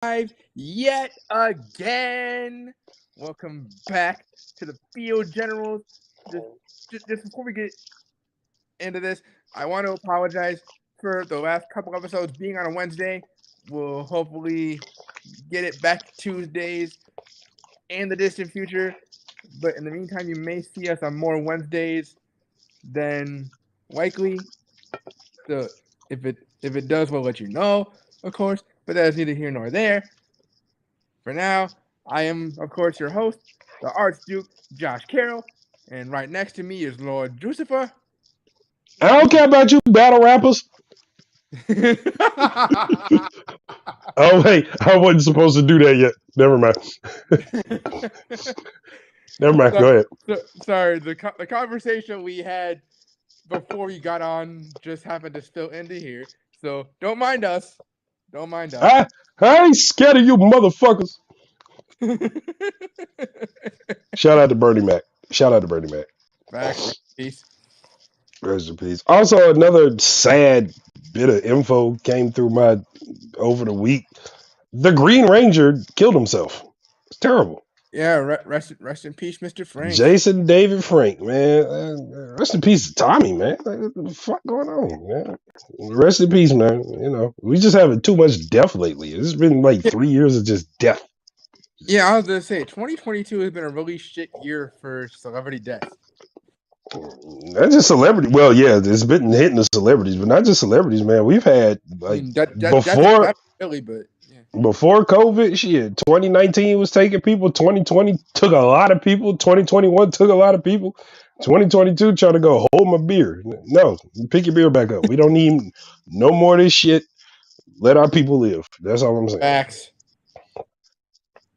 live yet again. Welcome back to the Field Generals. Just before we get into this, I want to apologize for the last couple episodes being on a Wednesday. We'll hopefully get it back to Tuesdays in the distant future. But in the meantime, you may see us on more Wednesdays than likely. So if it does, we'll let you know, of course. But that is neither here nor there. For now, I am, of course, your host, the Archduke, Josh Carroll, and right next to me is Lord Jucifer. I don't care about you battle rappers. Oh, wait, I wasn't supposed to do that yet. Never mind. Never mind. Go ahead. Sorry, the conversation we had before you got on just happened to spill into here. So don't mind us. Don't mind us. I ain't scared of you motherfuckers. Shout out to Bernie Mac. Back, peace. Rest in peace. Also, another sad bit of info came through my over the week. The Green Ranger killed himself. It's terrible. Yeah, rest in peace, Mr. Frank. Jason David Frank, man. Rest in peace, Tommy, man. What the fuck going on, man? Rest in peace, man. You know, we just having too much death lately. It's been like 3 years of just death. Yeah, I was gonna say 2022 has been a really shit year for celebrity death. Not just celebrity. Well, yeah, it's been hitting the celebrities, but not just celebrities, man. We've had like before really, but yeah. Before COVID, shit. 2019 was taking people. 2020 took a lot of people. 2021 took a lot of people. 2022 trying to go hold my beer. No, pick your beer back up. We don't need no more of this shit. Let our people live. That's all I'm saying. Facts.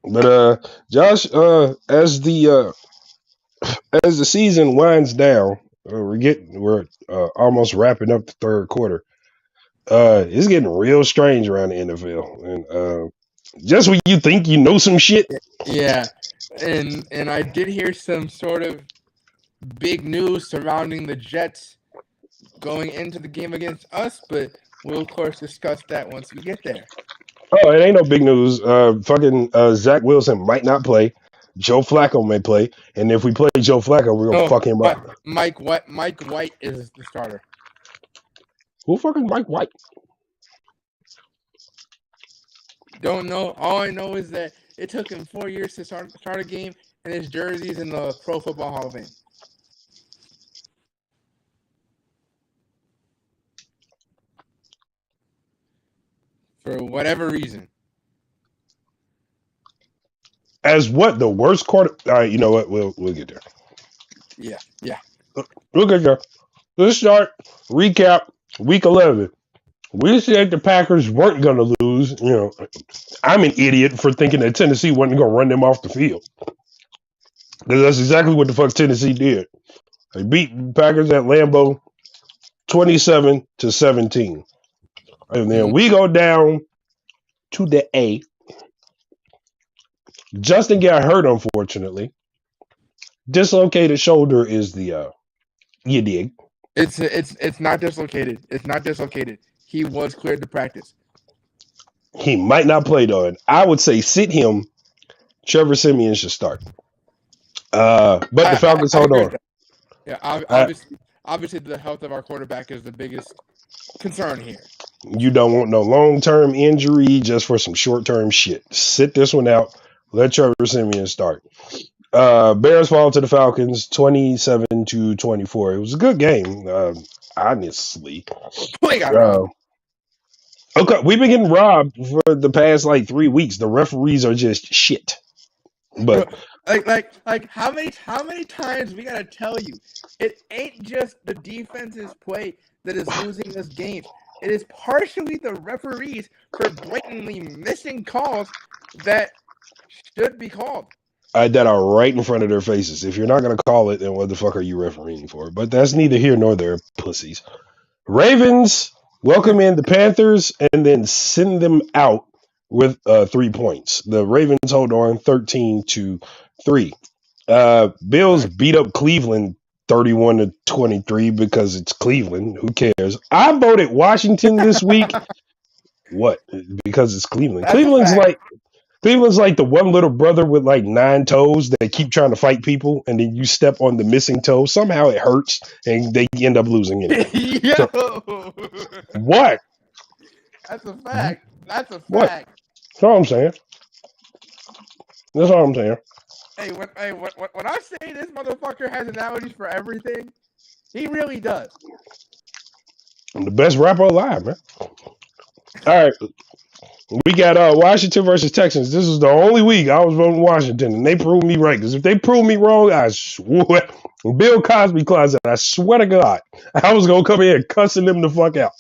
But Josh, as the season winds down, we're almost wrapping up the third quarter. It's getting real strange around the NFL, and just when you think you know some shit, yeah, and I did hear some sort of big news surrounding the Jets going into the game against us, but we'll of course discuss that once we get there. Oh, it ain't no big news. Zach Wilson might not play. Joe Flacco may play, and if we play Joe Flacco, we're gonna fuck him up. Mike White is the starter. Who fucking Mike White? Don't know. All I know is that it took him 4 years to start a game, and his jersey's in the Pro Football Hall of Fame. For whatever reason. As what? The worst quarter? All right, you know what? We'll get there. Yeah. We'll get there. Let's start. Recap. Week 11. We said the Packers weren't going to lose. You know, I'm an idiot for thinking that Tennessee wasn't going to run them off the field. Because that's exactly what the fuck Tennessee did. They beat the Packers at Lambeau 27-17. And then we go down to the A. Justin got hurt, unfortunately. Dislocated shoulder is the you dig. It's not dislocated. It's not dislocated. He was cleared to practice. He might not play though. And I would say sit him. Trevor Siemian should start. But the Falcons hold on. Yeah, obviously the health of our quarterback is the biggest concern here. You don't want no long-term injury just for some short-term shit. Sit this one out. Let Trevor Siemian start. Bears fall to the Falcons 27-24. It was a good game, honestly. Okay, we've been getting robbed for the past like 3 weeks. The referees are just shit. But like how many times we gotta tell you, it ain't just the defense's play that is losing us games. It is partially the referees for blatantly missing calls that should be called. That are right in front of their faces. If you're not going to call it, then what the fuck are you refereeing for? But that's neither here nor there, pussies. Ravens welcome in the Panthers and then send them out with 3 points. The Ravens hold on 13-3. Bills beat up Cleveland 31-23 because it's Cleveland. Who cares? I voted Washington this week. What? Because it's Cleveland. That's a fact. Cleveland's like the one little brother with like 9 toes that keep trying to fight people, and then you step on the missing toe. Somehow it hurts, and they end up losing anyway. So, Yo, what? that's a fact. That's a What? fact. That's all I'm saying. That's all I'm saying. Hey, when I say this motherfucker has analogies for everything, he really does. I'm the best rapper alive, man. All right. We got Washington versus Texans. This is the only week I was voting Washington, and they proved me right. Because if they prove me wrong, I swear, Bill Cosby closet, I swear to God, I was going to come here cussing them the fuck out.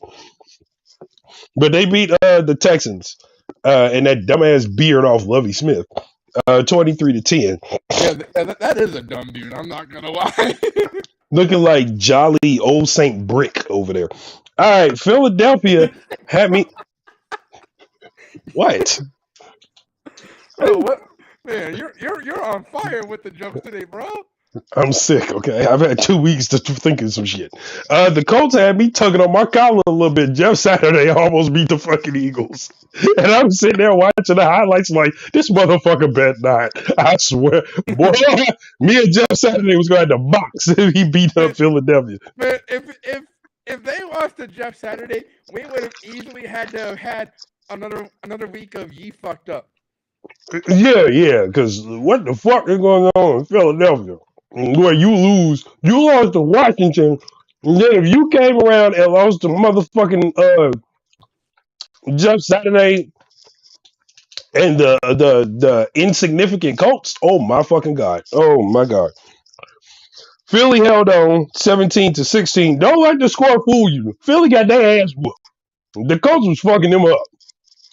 But they beat the Texans and that dumbass beard off Lovie Smith, 23-10. Yeah, that is a dumb dude. I'm not going to lie. Looking like jolly old Saint Brick over there. All right, Philadelphia had me. What? Oh, what? Man, you're on fire with the jokes today, bro. I'm sick, okay? I've had 2 weeks to think of some shit. The Colts had me tugging on my collar a little bit. Jeff Saturday almost beat the fucking Eagles. And I'm sitting there watching the highlights like, this motherfucker bet not. I swear. Boy, me and Jeff Saturday was going to have to box if he beat up Philadelphia. Man, if they lost to Jeff Saturday, we would have easily had to have had another week of ye fucked up. Yeah, because what the fuck is going on in Philadelphia? Where you lost to Washington, and then if you came around and lost to motherfucking Jeff Saturday and the insignificant Colts, oh my fucking God. Oh my God. Philly held on 17-16. Don't let the score fool you. Philly got their ass whooped. The Colts was fucking them up.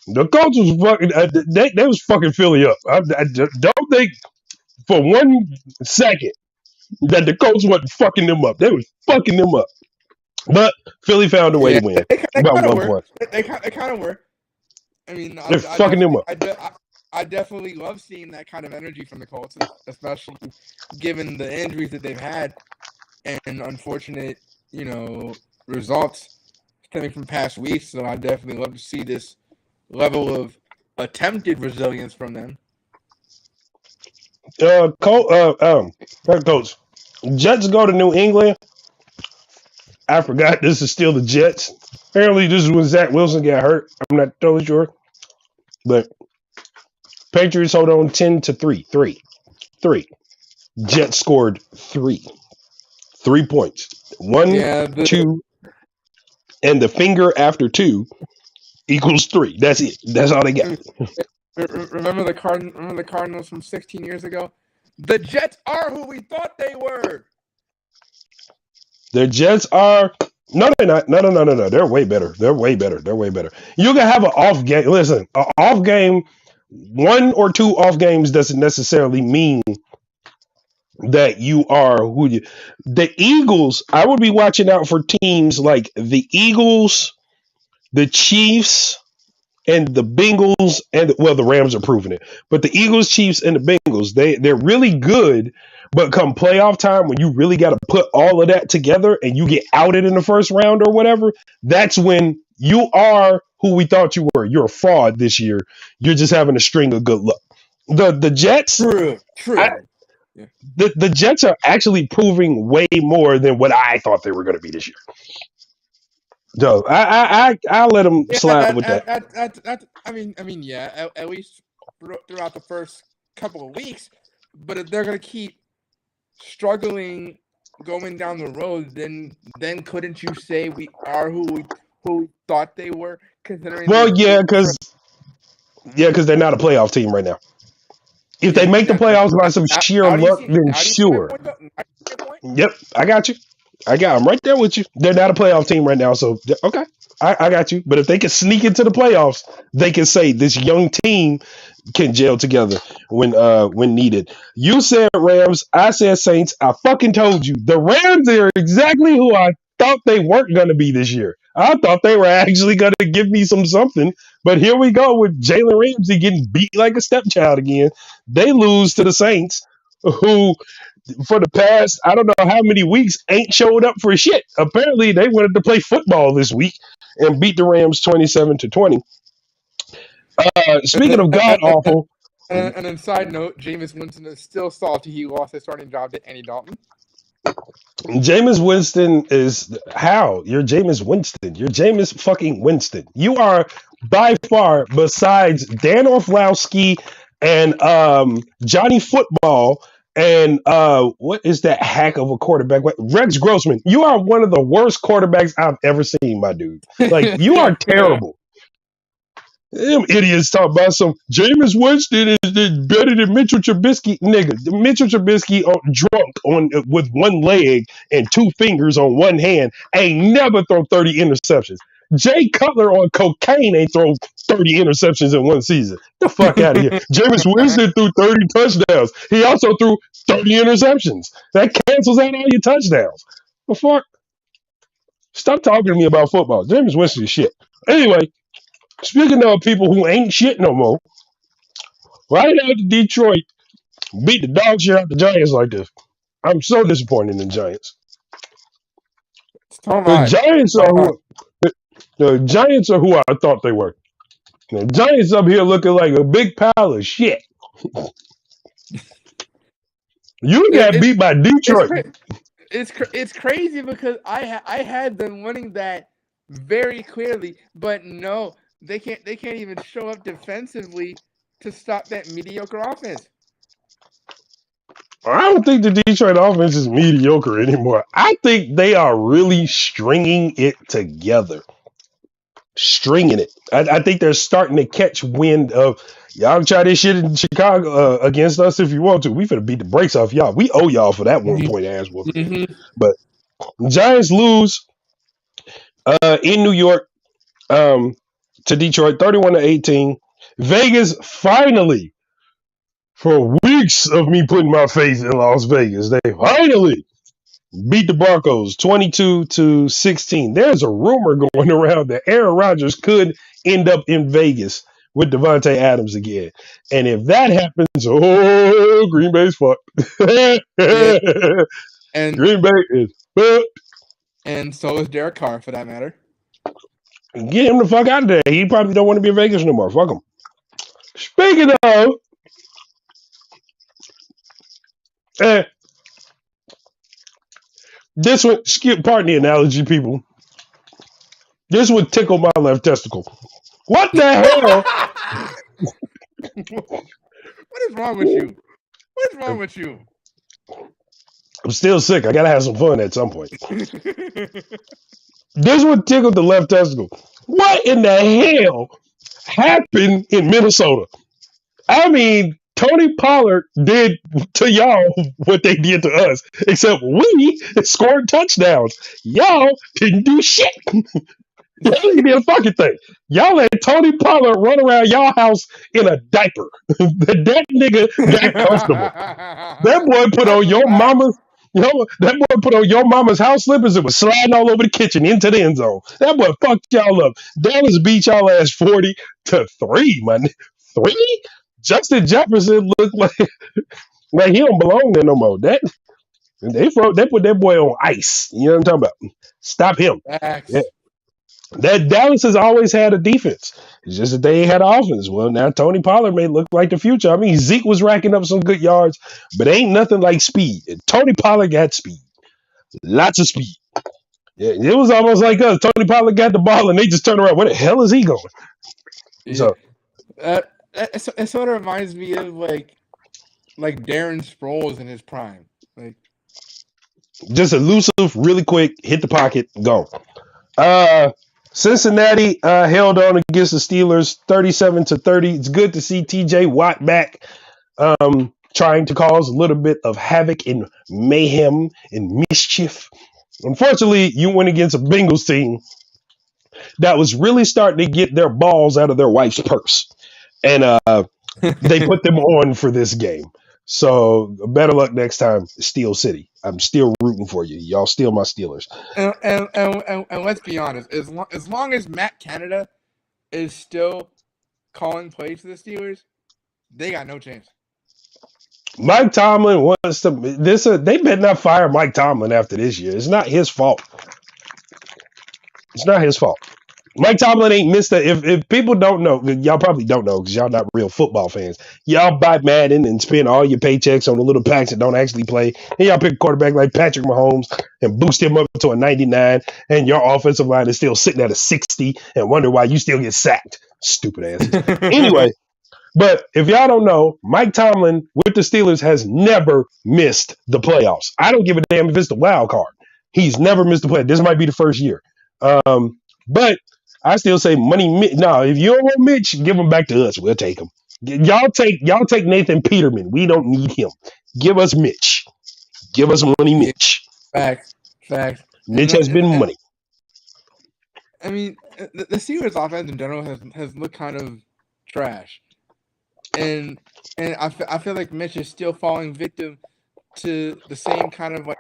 The Colts was fucking, they was fucking Philly up. I don't think for 1 second that the Colts wasn't fucking them up. They was fucking them up. But Philly found a way to win. They About kind of 1 point. They kind of were. I mean, They're fucking them up. I definitely love seeing that kind of energy from the Colts, especially given the injuries that they've had and unfortunate, results stemming from past weeks. So I definitely love to see this level of attempted resilience from them. Coach, Jets go to New England. I forgot this is still the Jets. Apparently, this is when Zach Wilson got hurt. I'm not totally sure, but Patriots hold on 10-3. 3. Jets scored 3 points. 1, 2, and the finger after 2 equals 3. That's it. That's all they got. Remember the Cardinals from 16 years ago? The Jets are who we thought they were. The Jets are. No, they're not. No. They're way better. You can have an off game. Listen, an off game, 1 or 2 off games doesn't necessarily mean that you are who you. The Eagles, I would be watching out for teams like the Eagles, the Chiefs, and the Bengals, and the Rams are proving it. But the Eagles, Chiefs, and the Bengals, they're really good. But come playoff time, when you really got to put all of that together and you get outed in the first round or whatever, that's when you are who we thought you were. You're a fraud this year. You're just having a string of good luck. The Jets, true. The Jets are actually proving way more than what I thought they were going to be this year. So I'll let them slide with that. I mean, yeah, at least throughout the first couple of weeks. But if they're going to keep struggling going down the road, then couldn't you say we are who we thought they were? Considering because they're not a playoff team right now. If they make the playoffs by some sheer luck, then sure. Yep, I got you. I'm right there with you. They're not a playoff team right now, so okay, I got you. But if they can sneak into the playoffs, they can say this young team can gel together when needed. You said Rams, I said Saints. I fucking told you the Rams are exactly who I thought they weren't going to be this year. I thought they were actually going to give me something, but here we go with Jalen Ramsey getting beat like a stepchild again. They lose to the Saints, who for the past, I don't know how many weeks, ain't showed up for shit. Apparently, they wanted to play football this week and beat the Rams 27-20. Speaking of god awful, And then side note, Jameis Winston is still salty he lost his starting job to Andy Dalton. Jameis Winston is how? You're Jameis Winston. You're Jameis fucking Winston. You are by far, besides Dan Orflowski and Johnny Football and what is that hack of a quarterback? Rex Grossman. You are one of the worst quarterbacks I've ever seen, my dude. Like you are terrible. Them idiots talk about some Jameis Winston is better than Mitchell Trubisky, nigga. Mitchell Trubisky drunk on with one leg and two fingers on one hand ain't never thrown 30 interceptions. Jay Cutler on cocaine ain't thrown 30 interceptions in one season. The fuck out of here. Jameis Winston threw 30 touchdowns. He also threw 30 interceptions. That cancels out all your touchdowns. The fuck? Stop talking to me about football. Jameis Winston is shit. Anyway. Speaking of people who ain't shit no more, right after Detroit beat the dog shit out the Giants like this, I'm so disappointed in the Giants. The Giants are who I thought they were. The Giants up here looking like a big pile of shit. You got beat by Detroit. It's crazy because I had them winning that very clearly, but no. They can't even show up defensively to stop that mediocre offense. I don't think the Detroit offense is mediocre anymore. I think they are really stringing it together. Stringing it. I think they're starting to catch wind of y'all try this shit in Chicago against us if you want to. We finna beat the brakes off y'all. We owe y'all for that 1 point ass whooping. Mm-hmm. But Giants lose in New York. To Detroit, 31-18. Vegas finally, for weeks of me putting my faith in Las Vegas, they finally beat the Broncos 22-16. There's a rumor going around that Aaron Rodgers could end up in Vegas with Devontae Adams again. And if that happens, Green Bay's fucked. And Green Bay is fucked. And so is Derek Carr, for that matter. Get him the fuck out of there. He probably don't want to be in Vegas no more. Fuck him. Speaking of, this would pardon the analogy, people. This would tickle my left testicle. What the hell? What is wrong with you? What is wrong with you? I'm still sick. I gotta have some fun at some point. This would tickle the left testicle. What in the hell happened in Minnesota? I mean, Tony Pollard did to y'all what they did to us, except we scored touchdowns. Y'all didn't do shit. Y'all didn't do a fucking thing. Y'all let Tony Pollard run around y'all house in a diaper. That nigga got comfortable. That boy put on your mama's. That boy put on your mama's house slippers and was sliding all over the kitchen into the end zone. That boy fucked y'all up. Dallas beat y'all ass 40-3, man. 3? Justin Jefferson looked like he don't belong there no more. They put that boy on ice. You know what I'm talking about? Stop him. Yeah. That Dallas has always had a defense. It's just that they ain't had an offense. Well, now Tony Pollard may look like the future. I mean, Zeke was racking up some good yards, but ain't nothing like speed. And Tony Pollard got speed. Lots of speed. Yeah, it was almost like us. Tony Pollard got the ball, and they just turned around. Where the hell is he going? So, it sort of reminds me of like Darren Sproles in his prime. Like, just elusive, really quick, hit the pocket, go. Cincinnati held on against the Steelers 37-30. It's good to see TJ Watt back, trying to cause a little bit of havoc and mayhem and mischief. Unfortunately, you went against a Bengals team that was really starting to get their balls out of their wife's purse. And they put them on for this game. So better luck next time, Steel City. I'm still rooting for you. Y'all steal my Steelers. And let's be honest, as long as Matt Canada is still calling plays for the Steelers, they got no chance. Mike Tomlin wants to they better not fire Mike Tomlin after this year. It's not his fault. It's not his fault. Mike Tomlin ain't missed a. If people don't know, y'all probably don't know because y'all not real football fans. Y'all buy Madden and spend all your paychecks on the little packs that don't actually play, and y'all pick a quarterback like Patrick Mahomes and boost him up to a 99, and your offensive line is still sitting at a 60, and wonder why you still get sacked. Stupid asses. Anyway, but if y'all don't know, Mike Tomlin with the Steelers has never missed the playoffs. I don't give a damn if it's the wild card. He's never missed the play. This might be the first year. But I still say money. No, if you don't want Mitch, give him back to us. We'll take him. Y'all take Nathan Peterman. We don't need him. Give us Mitch. Give us money, Yeah, Mitch. facts. Mitch has been money. I mean, the Steelers' offense in general has looked kind of trash, and I feel like Mitch is still falling victim to the same kind of like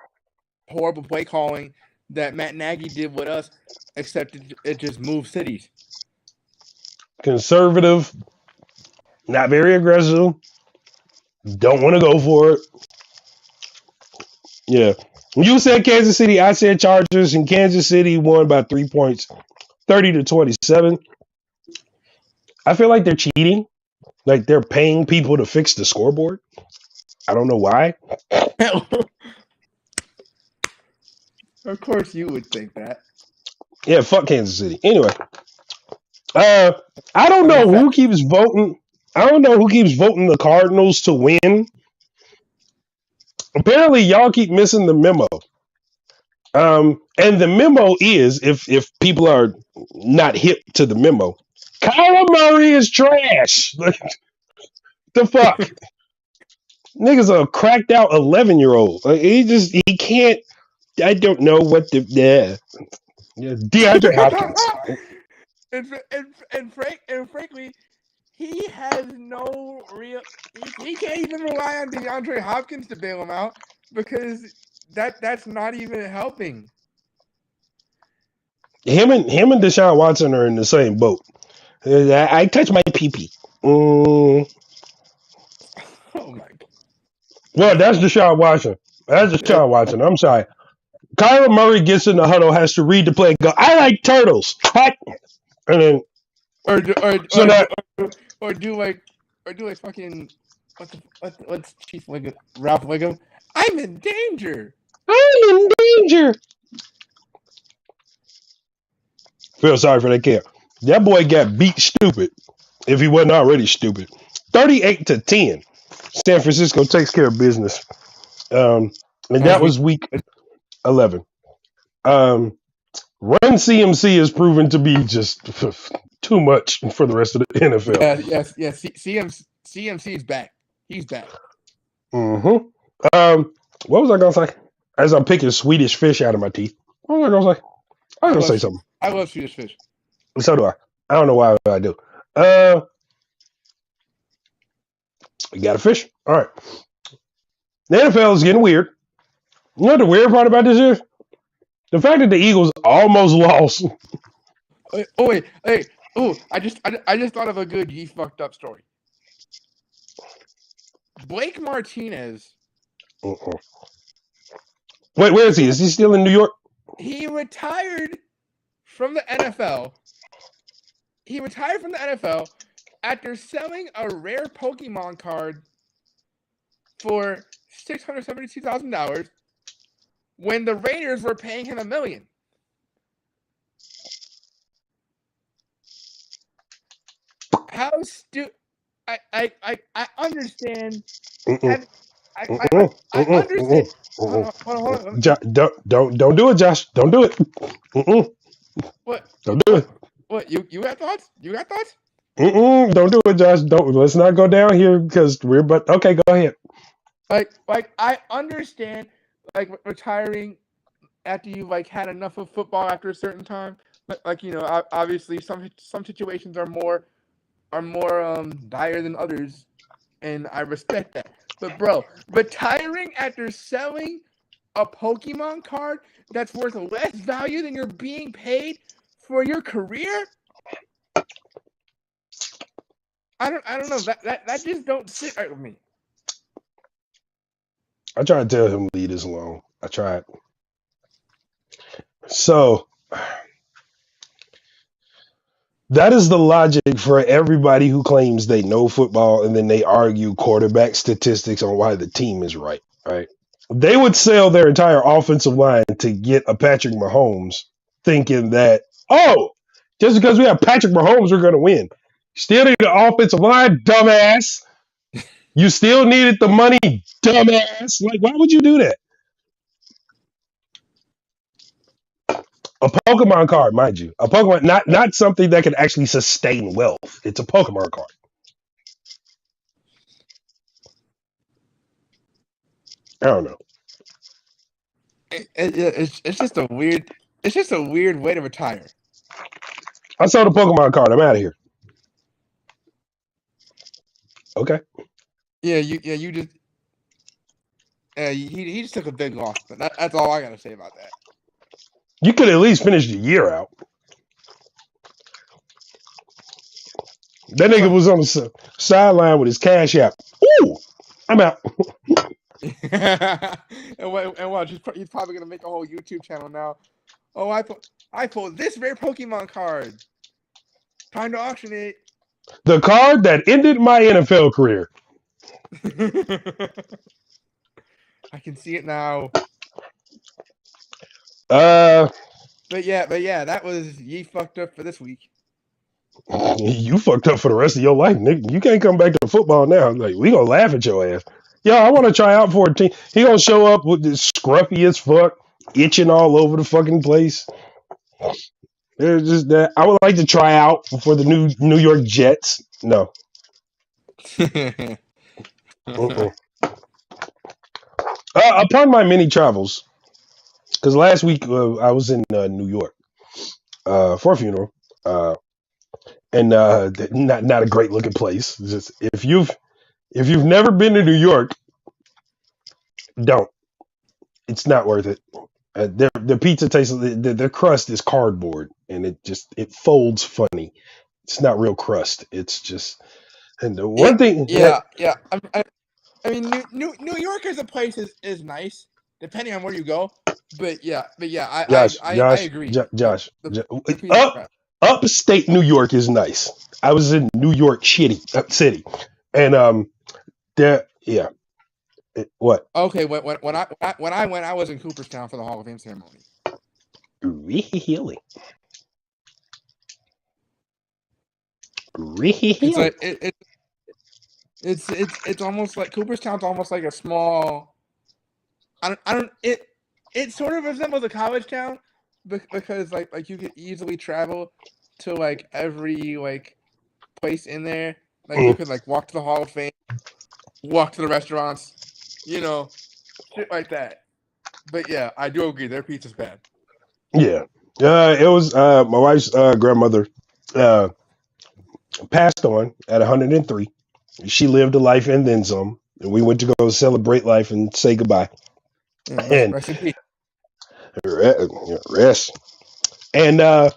horrible play calling that Matt Nagy did with us, except it just moved cities. Conservative, not very aggressive. Don't want to go for it. Yeah. When you said Kansas City, I said Chargers, and Kansas City won by 3 points, 30-27. I feel like they're cheating. Like they're paying people to fix the scoreboard. I don't know why. Of course, you would think that. Yeah, fuck Kansas City. Anyway, I don't know who keeps voting. I don't know who keeps voting the Cardinals to win. Apparently, y'all keep missing the memo. And the memo is, if people are not hip to the memo, Kyler Murray is trash. Like, the fuck? Nigga's a cracked out 11-year-old. Like, he can't. I don't know what the DeAndre Hopkins. and frankly, he has no real. He can't even rely on DeAndre Hopkins to bail him out because that's not even helping. Him and Deshaun Watson are in the same boat. I touch my pee-pee. Oh my god. Well, that's Deshaun Watson. That's Deshaun Watson. I'm sorry. Kyler Murray gets in the huddle, has to read the play, and go, I like turtles. Hot. And then do like fucking what's Chief Wiggum, Ralph Wiggum? I'm in danger. I'm in danger. Feel sorry for that kid. That boy got beat stupid. If he wasn't already stupid. 38-10. San Francisco takes care of business. And that was week 11. Run CMC has proven to be just too much for the rest of the NFL. Yes. CMC is back. He's back. Mm-hmm. What was I gonna say? As I'm picking Swedish fish out of my teeth. What was I gonna say? I was gonna say something. I love Swedish fish. So do I. I don't know why I do. We got a fish. All right. The NFL is getting weird. You know what the weird part about this is? The fact that the Eagles almost lost. I just thought of a good ye fucked up story. Blake Martinez. Uh-uh. Wait, where is he? Is he still in New York? He retired from the NFL. After selling a rare Pokemon card for $672,000 when the Raiders were paying him $1 million. How stupid! I understand. I understand. Hold on. Don't do it, Josh. Don't do it. What? Don't do it. What? You got thoughts? You got thoughts? Don't do it, Josh. Don't. Let's not go down here because we're. But okay, go ahead. Like I understand, like retiring after you like had enough of football after a certain time. Like you know, obviously some situations are more dire than others, and I respect that. But bro, retiring after selling a Pokemon card that's worth less value than you're being paid for your career? I don't know. That just don't sit right with me. I tried to tell him leave this alone. I tried. So That is the logic for everybody who claims they know football and then they argue quarterback statistics on why the team is right. Right? They would sell their entire offensive line to get a Patrick Mahomes, thinking that, oh, just because we have Patrick Mahomes, we're going to win. Still need the offensive line, dumbass. You still needed the money, dumbass. Like, why would you do that? A Pokemon card, mind you. A Pokemon, not something that can actually sustain wealth. It's a Pokemon card. I don't know. It's just a weird way to retire. I saw the Pokemon card. I'm out of here. Okay. Yeah, you just he just took a big loss. But that's all I gotta say about that. You could at least finish the year out. That nigga was on the sideline with his cash app. Ooh, I'm out. and what? He's probably gonna make a whole YouTube channel now. Oh, I pulled this rare Pokemon card. Time to auction it. The card that ended my NFL career. I can see it now. But yeah, that was ye fucked up for this week. You fucked up for the rest of your life, nigga. You can't come back to football now. Like, we gonna laugh at your ass. Yo, I want to try out for a team. He gonna show up with this scruffy as fuck, itching all over the fucking place. There's just that. I would like to try out for the New York Jets. No. Upon my many travels, because last week I was in New York for a funeral, and not a great looking place. Just if you've never been to New York, don't. It's not worth it. Their pizza tastes. Their crust is cardboard, and it folds funny. It's not real crust. It's just. And the one thing. Yeah. I mean, New York as a place is nice, depending on where you go. But yeah, I agree. Josh, upstate New York is nice. I was in New York City, and yeah. What? Okay, when I went, I was in Cooperstown for the Hall of Fame ceremony. Really? It's almost like Cooperstown's almost like a small. It sort of resembles a college town because like you could easily travel to like every like place in there. Like you could like walk to the Hall of Fame, walk to the restaurants, shit like that. But yeah, I do agree. Their pizza's bad. Yeah. It was my wife's grandmother passed on at 103. She lived a life and then some. And we went to go celebrate life and say goodbye. Yeah, and rest in peace. Rest. And I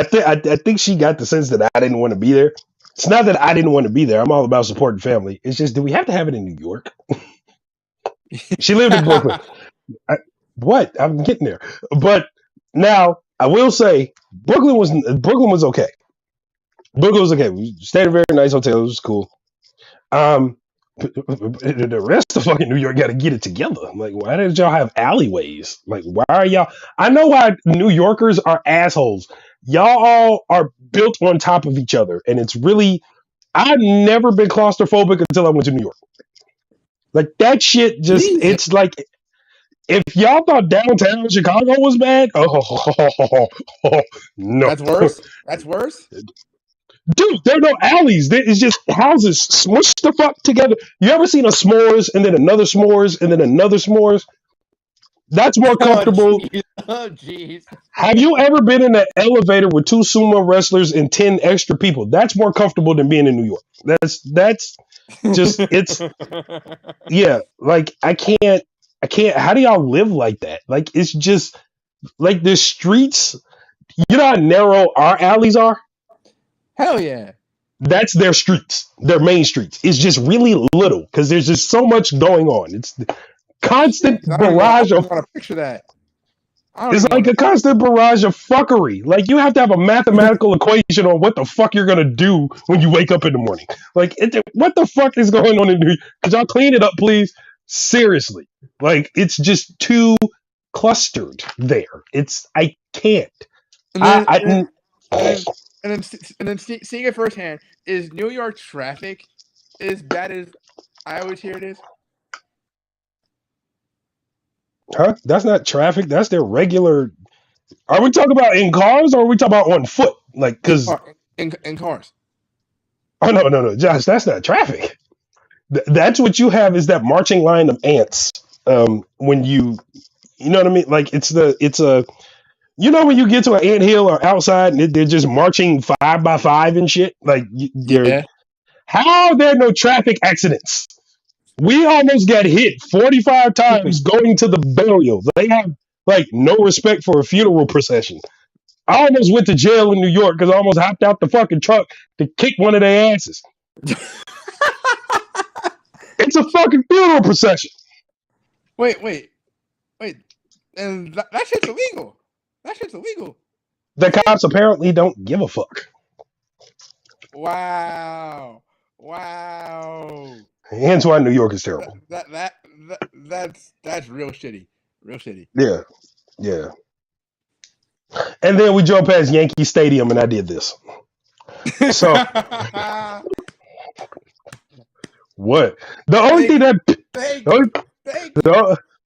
think she got the sense that I didn't want to be there. It's not that I didn't want to be there. I'm all about supporting family. It's just, do we have to have it in New York? She lived in Brooklyn. I'm getting there. But now I will say Brooklyn was okay. Brooklyn was okay. We stayed at a very nice hotel. It was cool. The rest of fucking New York got to get it together. Like, why did y'all have alleyways? Like, why are y'all? I know why New Yorkers are assholes. Y'all all are built on top of each other, and it's really. I've never been claustrophobic until I went to New York. Like that shit, just it's like if y'all thought downtown Chicago was bad, no, That's worse. Dude, there are no alleys. It's just houses smushed the fuck together. You ever seen a s'mores and then another s'mores and then another s'mores? That's more comfortable. Oh, jeez. Have you ever been in an elevator with 2 sumo wrestlers and 10 extra people? That's more comfortable than being in New York. That's just, it's, yeah, like I can't, how do y'all live like that? Like, it's just, like the streets, you know how narrow our alleys are? Hell yeah. That's their streets, their main streets. It's just really little because there's just so much going on. It's constant barrage of. I want to picture that. I don't It's even like want a to. constant barrage of fuckery. Like you have to have a mathematical equation on what the fuck you're gonna do when you wake up in the morning. Like, what the fuck is going on in New York? Could y'all clean it up, please? Seriously, like it's just too clustered there. I can't. And I, then I and then and then seeing it firsthand, is New York traffic as bad as I always hear it is? huh? That's not traffic. That's their regular. Are we talking about in cars or are we talking about on foot? Like, cause In cars. oh no, Josh, that's not traffic. That's what you have is that marching line of ants. When you know what I mean? Like it's a when you get to an ant hill or outside and they're just marching 5 by 5 and shit. Like they're Yeah. how are there no traffic accidents? We almost got hit 45 times going to the burial. They have like no respect for a funeral procession. I almost went to jail in New York because I almost hopped out the fucking truck to kick one of their asses. It's a fucking funeral procession. Wait. And that shit's illegal. That shit's illegal. The cops apparently don't give a fuck. Wow. Hence why New York is terrible. That's real shitty. Real shitty. Yeah. And then we drove past Yankee Stadium and I did this. So what? The only thing that Thank the only, you.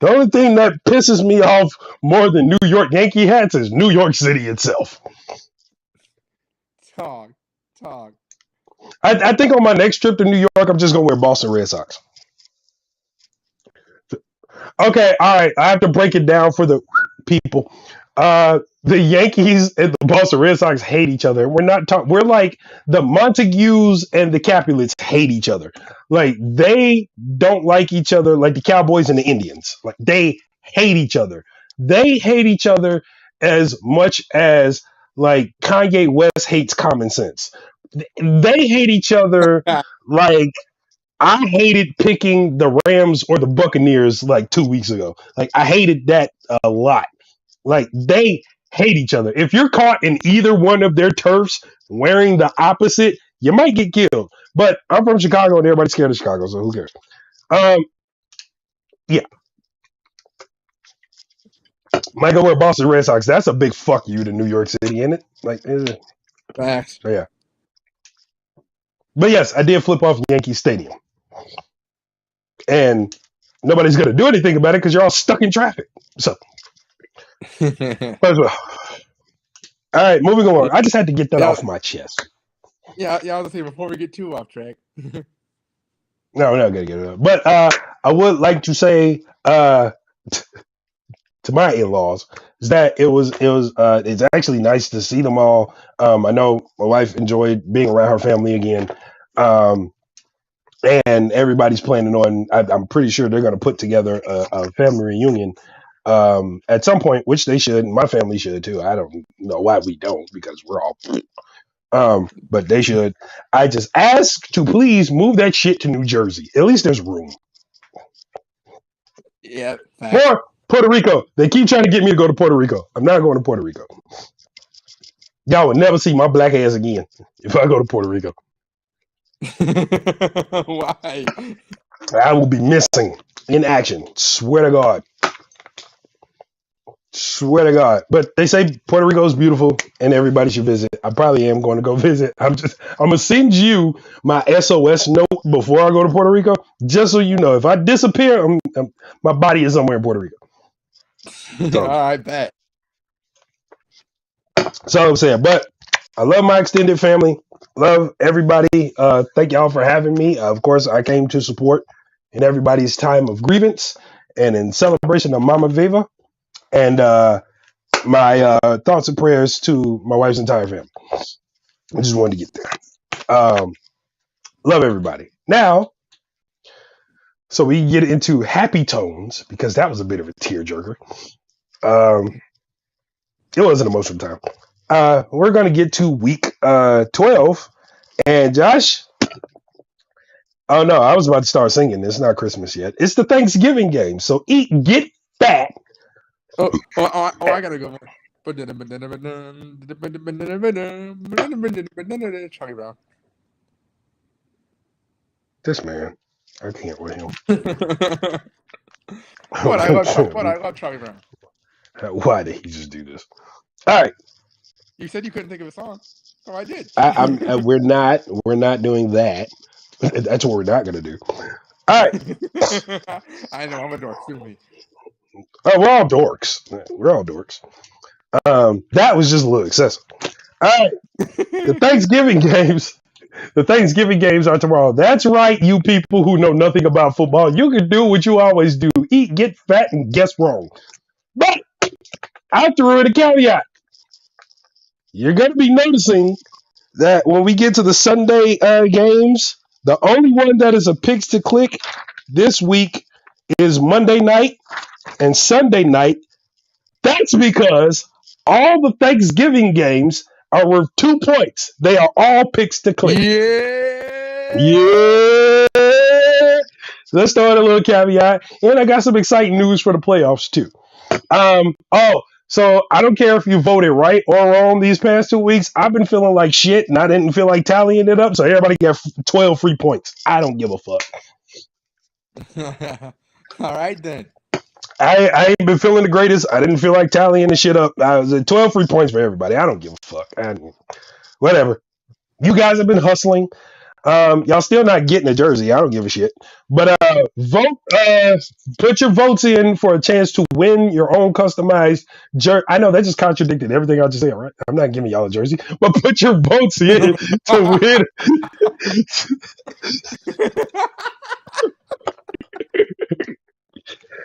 the only thing that pisses me off more than New York Yankee hats is New York City itself. Talk. I think on my next trip to New York, I'm just gonna wear Boston Red Sox. Okay, all right. I have to break it down for the people. The Yankees and the Boston Red Sox hate each other. We're not talking. We're like the Montagues and the Capulets hate each other. Like they don't like each other. Like the Cowboys and the Indians. Like they hate each other. They hate each other as much as like Kanye West hates common sense. They hate each other like I hated picking the Rams or the Buccaneers like 2 weeks ago. Like I hated that a lot. Like they hate each other. If you're caught in either one of their turfs wearing the opposite, you might get killed. But I'm from Chicago and everybody's scared of Chicago, so who cares? Yeah. Might go wear Boston Red Sox. That's a big fuck you to New York City, ain't it? Like, Facts. yeah. But yes, I did flip off Yankee Stadium. And nobody's going to do anything about it because you're all stuck in traffic. So, all right, moving on. I just had to get that off my chest. Yeah, I was saying before we get too off track. No, we're not going to get it up. But I would like to say to my in-laws is that it's actually nice to see them all. I know my wife enjoyed being around her family again. And everybody's planning on, I'm pretty sure they're going to put together a family reunion at some point, which they should. My family should too. I don't know why we don't because we're all, but they should. I just ask to please move that shit to New Jersey. At least there's room. Yeah. Or Puerto Rico. They keep trying to get me to go to Puerto Rico. I'm not going to Puerto Rico. Y'all would never see my black ass again if I go to Puerto Rico. Why? I will be missing in action. Swear to God. But they say Puerto Rico is beautiful and everybody should visit. I probably am going to go visit. I'm going to send you my SOS note before I go to Puerto Rico, just so you know. If I disappear, my body is somewhere in Puerto Rico. So, I bet. That's all I'm saying. But I love my extended family. Love everybody. Thank y'all for having me. Of course, I came to support in everybody's time of grievance and in celebration of Mama Viva. And my thoughts and prayers to my wife's entire family. I just wanted to get there. Love everybody. Now, so we get into happy tones because that was a bit of a tearjerker. It was an emotional time. We're going to get to week 12. And Josh, oh no, I was about to start singing. It's not Christmas yet. It's the Thanksgiving game. So get fat. I gotta go. Charlie Brown. This man, I can't with him. What I love Charlie Brown. Why did he just do this? All right, You said you couldn't think of a song, so I did. we're not doing that. That's what we're not gonna do. All right. I know I'm a dork. Sue me. Oh, we're all dorks. We're all dorks. That was just a little excessive. All right. The Thanksgiving games. The Thanksgiving games are tomorrow. That's right, you people who know nothing about football. You can do what you always do: eat, get fat, and guess wrong. But I threw in a caveat. You're going to be noticing that when we get to the Sunday games, the only one that is a picks to click this week is Monday night and Sunday night. That's because all the Thanksgiving games are worth 2 points. They are all picks to click. Yeah. Let's throw in a little caveat. And I got some exciting news for the playoffs, too. So I don't care if you voted right or wrong these past 2 weeks. I've been feeling like shit, and I didn't feel like tallying it up, so everybody got 12 free points. I don't give a fuck. All right, then. I ain't been feeling the greatest. I didn't feel like tallying the shit up. I was at 12 free points for everybody. I don't give a fuck. Whatever. You guys have been hustling. Y'all still not getting a jersey. I don't give a shit. But vote. Put your votes in for a chance to win your own customized jersey. I know that just contradicted everything I just said, right? I'm not giving y'all a jersey, but put your votes in to win.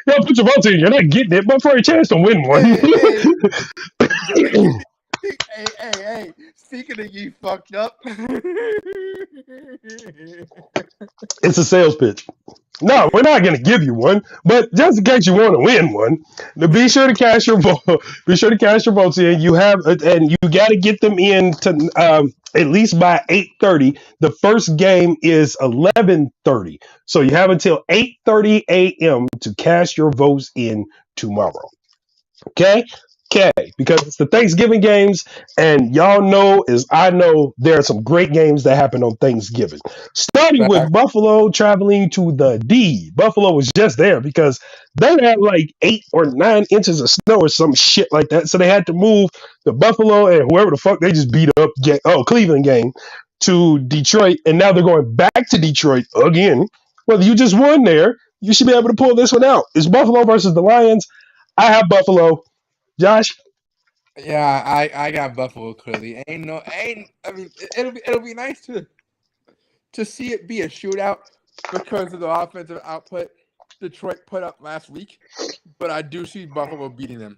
Y'all put your votes in. You're not getting it, but for a chance to win one. Hey. Speaking of you fucked up. It's a sales pitch. No, we're not going to give you one, but just in case you want to win one, be sure to cash your vote. Be sure to cash your votes in. You got to get them in to at least by 8:30. The first game is 11:30, so you have until 8:30 a.m. to cast your votes in tomorrow. Okay, because it's the Thanksgiving games, and y'all know, as I know, there are some great games that happen on Thanksgiving. Starting with Buffalo traveling to the D. Buffalo was just there because they had like 8 or 9 inches of snow or some shit like that, so they had to move the Buffalo and whoever the fuck they just beat up, Cleveland game to Detroit, and now they're going back to Detroit again. Whether you just won there, you should be able to pull this one out. It's Buffalo versus the Lions. I have Buffalo. Josh? Yeah, I got Buffalo clearly. I mean, it'll be nice to see it be a shootout because of the offensive output Detroit put up last week. But I do see Buffalo beating them.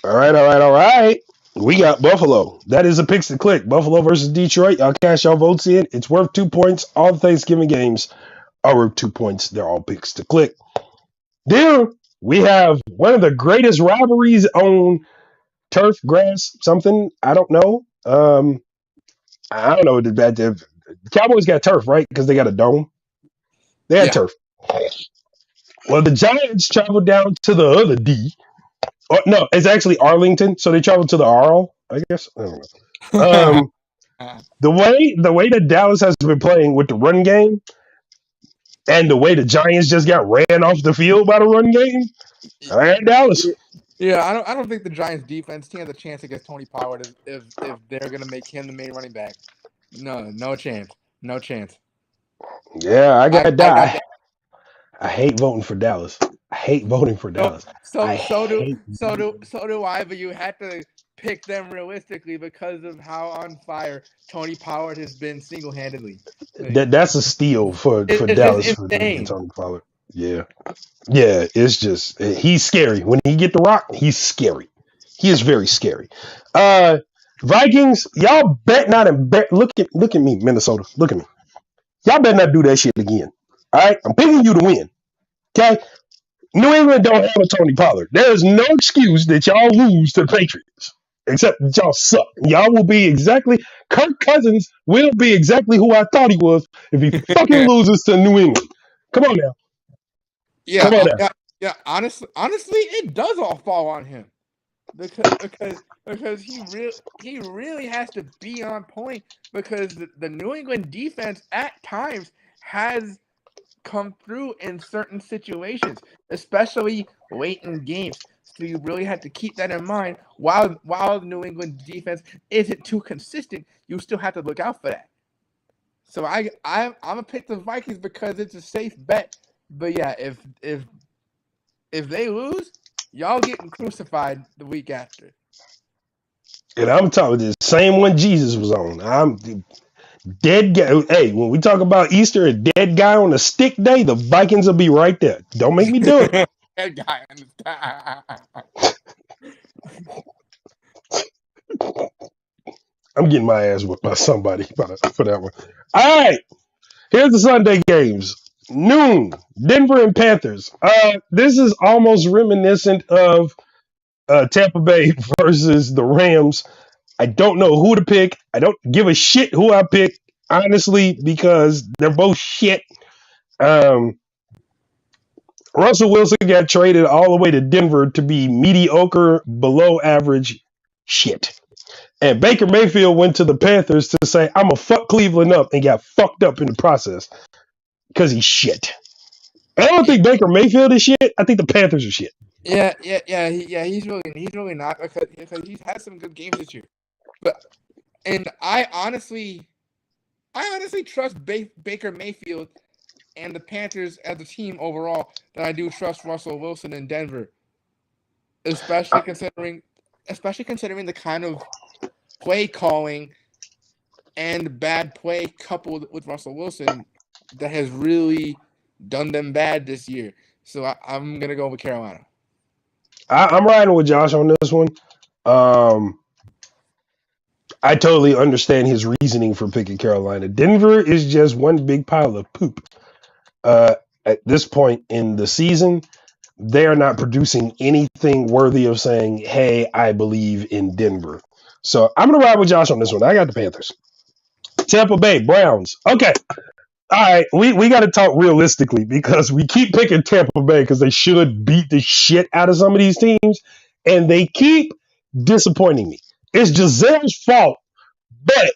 All right. We got Buffalo. That is a picks to click. Buffalo versus Detroit. Y'all cash y'all votes in. It's worth 2 points. All the Thanksgiving games are worth 2 points. They're all picks to click. Then we have one of the greatest rivalries on turf, grass, something. I don't know. I don't know. The Cowboys got turf, right? Because they got a dome. They had turf. Well, the Giants traveled down to the other D. Oh, no, it's actually Arlington, so they traveled to the RL, I guess. I don't know. The way that Dallas has been playing with the run game, and the way the Giants just got ran off the field by the run game, I had Dallas. Yeah, I don't think the Giants defense has a chance against Tony Pollard if they're gonna make him the main running back. No chance. Yeah, I got that. I hate voting for Dallas. I hate voting for Dallas. So do I, but you have to pick them realistically because of how on fire Tony Pollard has been single-handedly. That's a steal for Dallas for Tony Pollard. Yeah, it's just he's scary. When he get the rock, he's scary. He is very scary. Vikings, y'all bet not look at me, Minnesota. Look at me. Y'all better not do that shit again. All right, I'm picking you to win. Okay, New England don't have a Tony Pollard. There is no excuse that y'all lose to the Patriots, except that y'all suck. Y'all will be Kirk Cousins will be exactly who I thought he was if he fucking loses to New England. Come on now. Yeah, Come on now. Yeah, honestly, it does all fall on him because he really has to be on point because the New England defense at times has come through in certain situations, especially late in games. So you really have to keep that in mind. While the New England defense isn't too consistent, you still have to look out for that. So I'm gonna pick the Vikings because it's a safe bet. But yeah, if they lose, y'all getting crucified the week after. And I'm talking the same one Jesus was on. I'm dead guy. Hey, when we talk about Easter, a dead guy on a stick day, the Vikings will be right there. Don't make me do it. That guy I'm getting my ass whipped by somebody for that one. All right, here's the Sunday games. Noon, Denver and Panthers. This is almost reminiscent of Tampa Bay versus the Rams. I don't know who to pick. I don't give a shit who I pick, honestly, because they're both shit. Um, Russell Wilson got traded all the way to Denver to be mediocre, below average shit. And Baker Mayfield went to the Panthers to say, I'm going to fuck Cleveland up and got fucked up in the process because he's shit. I don't think Baker Mayfield is shit. I think the Panthers are shit. Yeah. He's really not because he's had some good games this year. But I honestly trust Baker Mayfield and the Panthers as a team overall than I do trust Russell Wilson in Denver, especially considering the kind of play calling and bad play coupled with Russell Wilson that has really done them bad this year. So I'm gonna go with Carolina. I'm riding with Josh on this one. Um, I totally understand his reasoning for picking Carolina. Denver is just one big pile of poop. At this point in the season, they are not producing anything worthy of saying, hey, I believe in Denver. So I'm going to ride with Josh on this one. I got the Panthers. Tampa Bay, Browns. Okay. All right. We got to talk realistically because we keep picking Tampa Bay because they should beat the shit out of some of these teams, and they keep disappointing me. It's Giselle's fault, but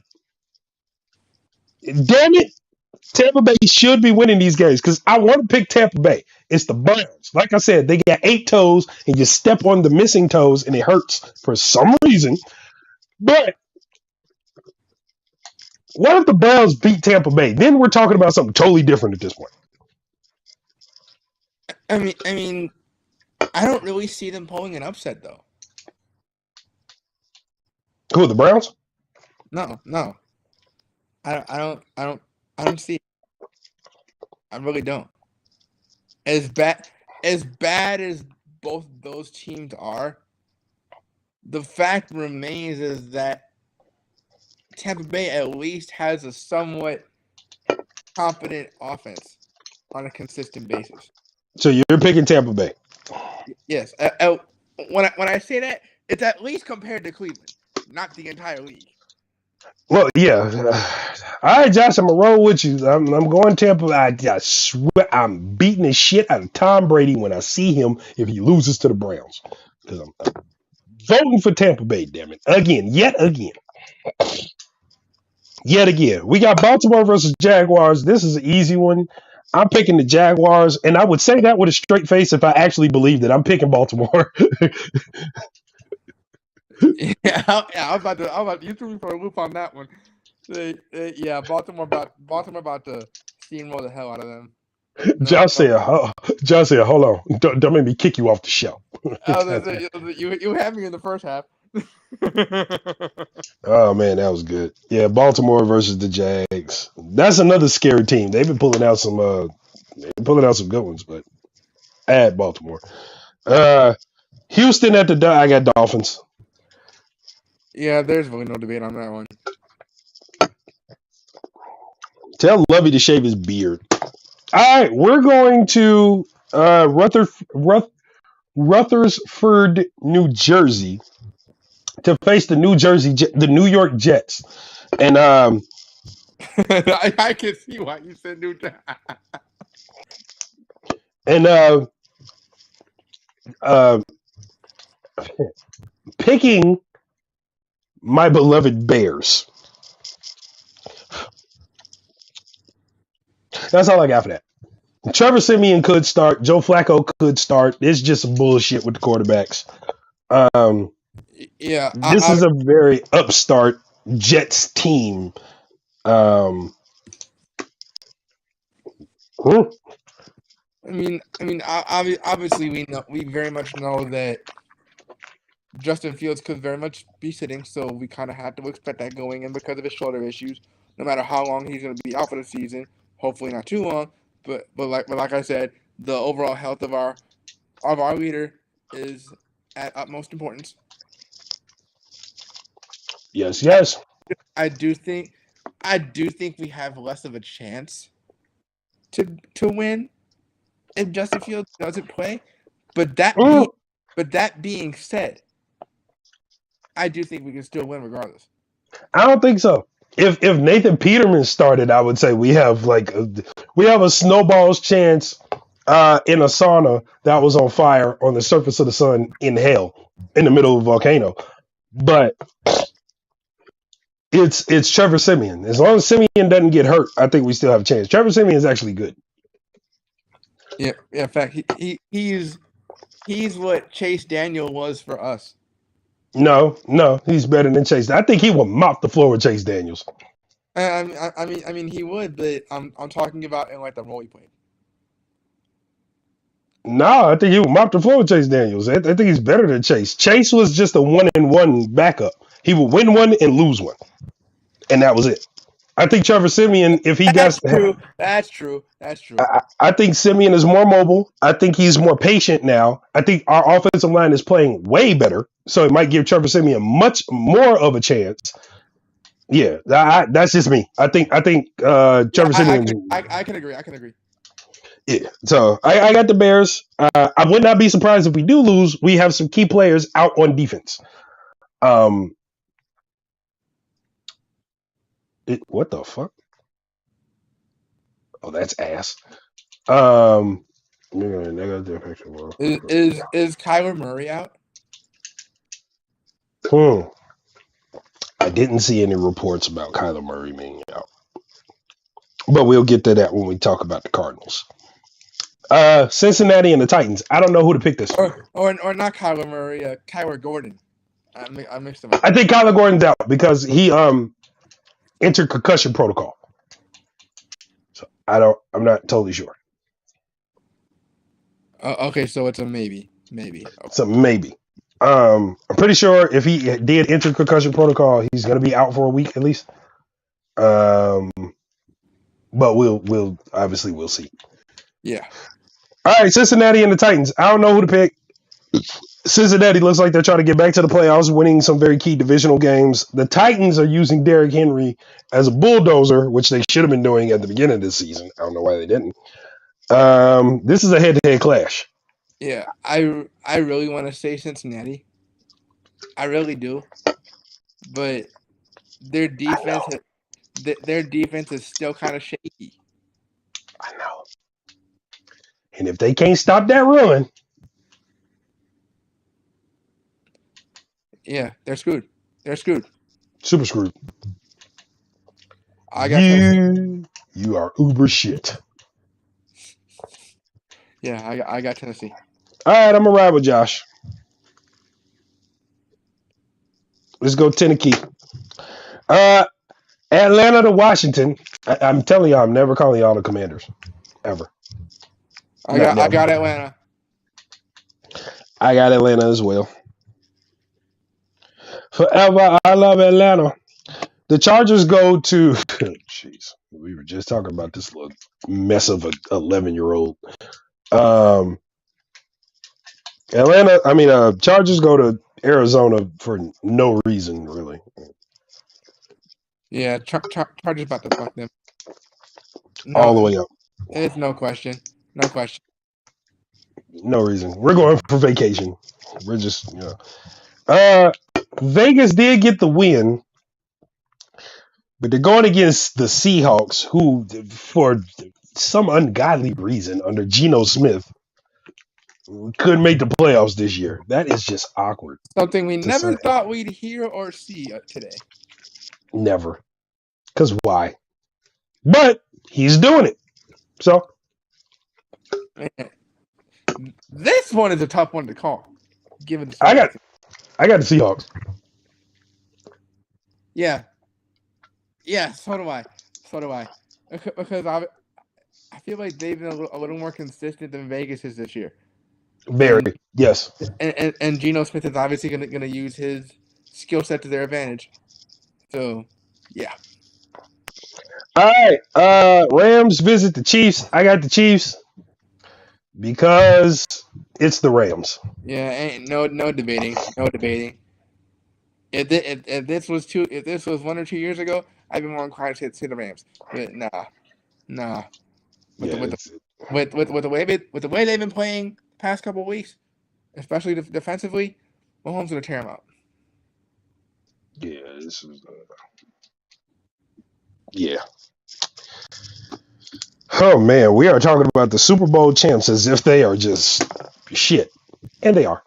damn it, Tampa Bay should be winning these games because I want to pick Tampa Bay. It's the Browns. Like I said, they got 8 toes and you step on the missing toes and it hurts for some reason. But what if the Browns beat Tampa Bay? Then we're talking about something totally different at this point. I mean, I don't really see them pulling an upset though. Who, the Browns? No. I don't see it. I really don't. As bad as both those teams are, the fact remains is that Tampa Bay at least has a somewhat competent offense on a consistent basis. So you're picking Tampa Bay. Yes. When I say that, it's at least compared to Cleveland, not the entire league. Well, yeah. All right, Josh, I'm going to roll with you. I'm going Tampa. I swear I'm beating the shit out of Tom Brady when I see him if he loses to the Browns. Because I'm voting for Tampa Bay, damn it. Yet again. We got Baltimore versus Jaguars. This is an easy one. I'm picking the Jaguars, and I would say that with a straight face if I actually believed it. I'm picking Baltimore. I was about to you threw me for a loop on that one. Yeah, Baltimore about to steamroll the hell out of them. Josh said, hold on. Don't make me kick you off the show. You had me in the first half. Oh, man, that was good. Yeah, Baltimore versus the Jags. That's another scary team. They've been pulling out some good ones, but add Baltimore. Houston at the I got Dolphins. Yeah, there's really no debate on that one. Tell Lovey to shave his beard. All right, we're going to Rutherford, New Jersey, to face the New York Jets, and I can see why you said New Jersey. and Uh, Picking my beloved Bears. That's all I got for that. Trevor Simeon could start. Joe Flacco could start. It's just some bullshit with the quarterbacks. Um, Yeah, this is a very upstart Jets team. Um, hmm, obviously we very much know that Justin Fields could very much be sitting, so we kind of had to expect that going in because of his shoulder issues. No matter how long he's going to be out for the season, hopefully not too long. But like I said, the overall health of our leader is at utmost importance. yes. I do think we have less of a chance to win if Justin Fields doesn't play. But Mm, that being said, I do think we can still win regardless. I don't think so. If Nathan Peterman started, I would say we have a snowball's chance in a sauna that was on fire on the surface of the sun in hell in the middle of a volcano. But it's Trevor Simeon. As long as Simeon doesn't get hurt, I think we still have a chance. Trevor Simeon is actually good. Yeah. In fact, he's what Chase Daniel was for us. No, he's better than Chase. I think he will mop the floor with Chase Daniels. I mean, he would, but I'm talking about in like the role he played. No, I think he will mop the floor with Chase Daniels. I think he's better than Chase. Chase was just a 1-and-1 backup. He would win one and lose one, and that was it. I think Trevor Simeon, if he got, That's true. I think Simeon is more mobile. I think he's more patient now. I think our offensive line is playing way better, so it might give Trevor Simeon much more of a chance. Yeah, that's just me. I think Trevor Simeon. I can agree. Yeah, so I got the Bears. I would not be surprised if we do lose. We have some key players out on defense. What the fuck? Oh, that's ass. Is Kyler Murray out? I didn't see any reports about Kyler Murray being out, but we'll get to that when we talk about the Cardinals. Cincinnati and the Titans. I don't know who to pick this. Or not Kyler Murray. Kyler Gordon. I mixed them up. I think Kyler Gordon's out because he entered concussion protocol. So I'm not totally sure. Okay, so it's a maybe. Okay. It's a maybe. I'm pretty sure if he did enter concussion protocol, he's going to be out for a week at least. But we'll obviously we'll see. Yeah. All right, Cincinnati and the Titans. I don't know who to pick. Cincinnati looks like they're trying to get back to the playoffs, winning some very key divisional games. The Titans are using Derrick Henry as a bulldozer, which they should have been doing at the beginning of this season. I don't know why they didn't. This is a head-to-head clash. Yeah, I really want to say Cincinnati. I really do, but their defense is still kind of shaky. I know. And if they can't stop that run, yeah, they're screwed. Super screwed. I got you are uber shit. Yeah, I got Tennessee. All right, I'm gonna ride with Josh. Let's go Tennessee. Atlanta to Washington. I'm telling y'all, I'm never calling y'all the Commanders, ever. I got Atlanta. I got Atlanta as well. Forever, I love Atlanta. The Chargers go to. Jeez, we were just talking about this little mess of a 11-year-old. Chargers go to Arizona for no reason, really. Yeah, Chargers about to fuck them. All the way up. It's no question. No reason. We're going for vacation. We're just, Vegas did get the win, but they're going against the Seahawks, who, for some ungodly reason, under Geno Smith, couldn't make the playoffs this year. That is just awkward. Something we to never say. thought we'd hear or see today. Never. Because why? But he's doing it. So Man, this one is a tough one to call, given the I got circumstances. the Seahawks. Yeah, so do I. Because I feel like they've been a little more consistent than Vegas is this year. Very. Yes. And Geno Smith is obviously gonna use his skill set to their advantage. So, yeah. All right. Rams visit the Chiefs. I got the Chiefs because it's the Rams. Yeah, ain't no debating. No debating. If this was 1 or 2 years ago, I'd be more inclined to say the Rams. But nah. With the way they've been playing the past couple of weeks, especially defensively, Mahomes gonna tear them out. Yeah, this is. Yeah. Oh man, we are talking about the Super Bowl champs as if they are just shit, and they are.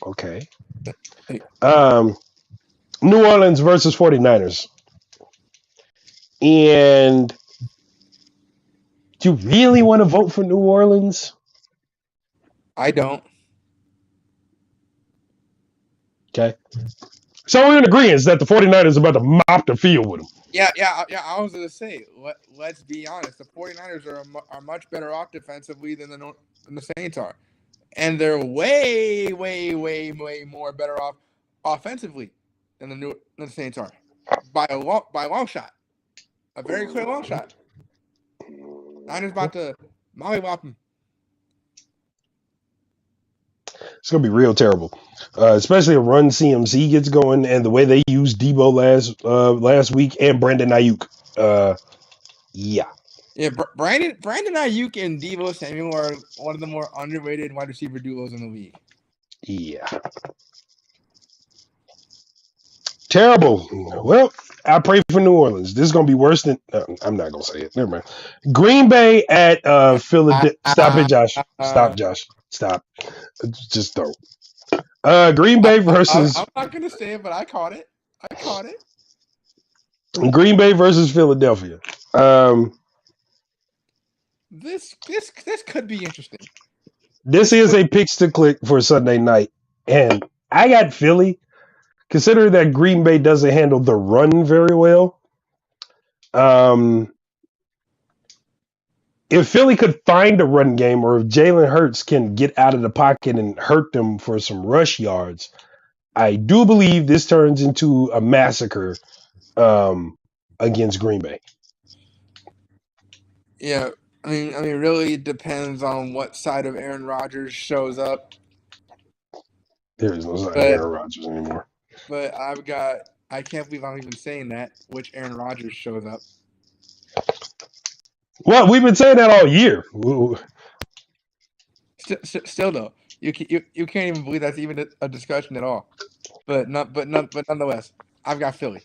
Okay. New Orleans versus 49ers. And do you really want to vote for New Orleans? I don't. Okay. So we're in agreement that the 49ers are about to mop the field with them. Yeah. I was going to say, let's be honest. The 49ers are much better off defensively than the Saints are. And they're way more better off offensively than the Saints are. By a long shot. A very clear long shot. Niners about to mollywop them. It's gonna be real terrible, especially if Run CMC gets going and the way they used Debo last week and Brandon Ayuk. Yeah. Yeah, Brandon Ayuk and Deebo Samuel are one of the more underrated wide receiver duos in the league. Yeah. Terrible. Well, I pray for New Orleans. This is gonna be worse than. I'm not gonna say it. Never mind. Green Bay at Philadelphia. Stop it, Josh. Stop, Josh. Stop. Just don't. Green Bay versus. I'm not gonna say it, but I caught it. Green Bay versus Philadelphia. This could be interesting. This is a picks to click for Sunday night, and I got Philly. Considering that Green Bay doesn't handle the run very well, if Philly could find a run game, or if Jalen Hurts can get out of the pocket and hurt them for some rush yards, I do believe this turns into a massacre against Green Bay. Yeah, I mean, really it depends on what side of Aaron Rodgers shows up. There is no side of Aaron Rodgers anymore. But I can't believe I'm even saying that, which Aaron Rodgers shows up. Well, we've been saying that all year. Still though, you can't even believe that's even a discussion at all. But nonetheless, I've got Philly.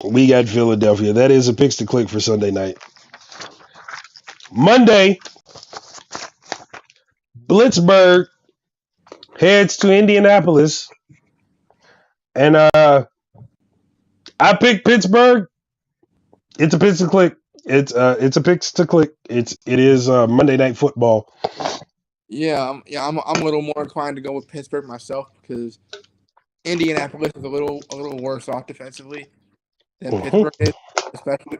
We got Philadelphia. That is a picks to click for Sunday night. Monday, Blitzburg heads to Indianapolis, and I picked Pittsburgh. It's a picks to click. It's a picks to click. It is Monday Night Football. Yeah, I'm a little more inclined to go with Pittsburgh myself because Indianapolis is a little worse off defensively than Pittsburgh is,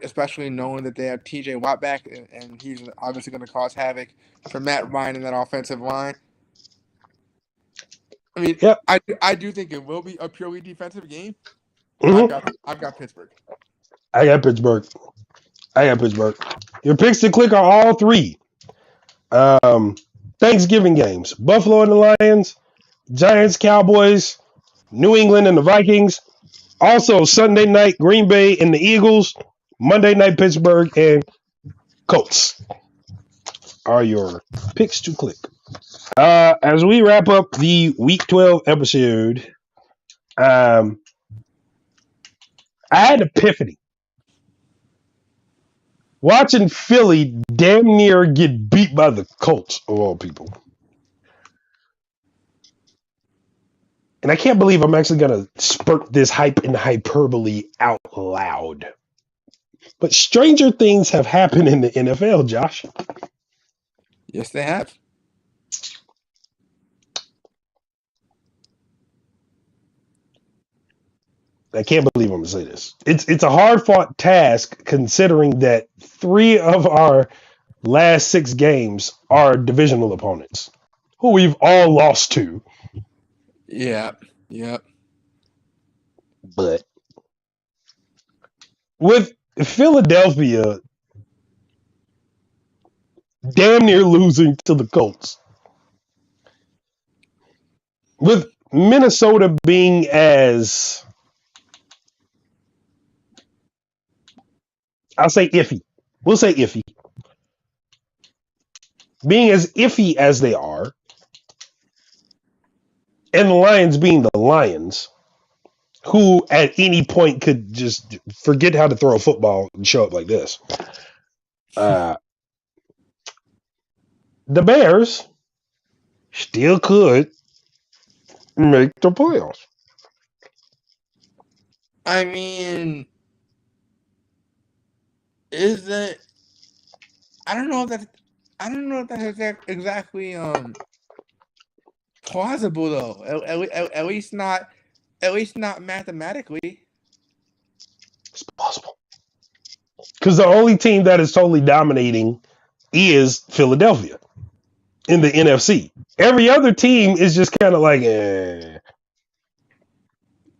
especially knowing that they have T.J. Watt back, and he's obviously going to cause havoc for Matt Ryan in that offensive line. I mean, yep. I do think it will be a purely defensive game. I've got Pittsburgh. I got Pittsburgh. Your picks to click are all three Thanksgiving games: Buffalo and the Lions, Giants, Cowboys, New England and the Vikings. Also, Sunday night, Green Bay and the Eagles. Monday night, Pittsburgh and Colts are your picks to click. As we wrap up the Week 12 episode, I I had an epiphany. Watching Philly damn near get beat by the Colts, of all people. And I can't believe I'm actually going to spurt this hype and hyperbole out loud. But stranger things have happened in the NFL, Josh. Yes, they have. I can't believe I'm going to say this. It's a hard-fought task considering that 3 of our last 6 games are divisional opponents who we've all lost to. Yeah. Yep. But with Philadelphia damn near losing to the Colts, with Minnesota being as, I'll say iffy. We'll say iffy. Being as iffy as they are, and the Lions being the Lions, who at any point could just forget how to throw a football and show up like this. The Bears still could make the playoffs. I mean, is that? I don't know if that's exactly plausible though. At least not mathematically. It's possible. Because the only team that is totally dominating is Philadelphia in the NFC. Every other team is just kind of like, eh.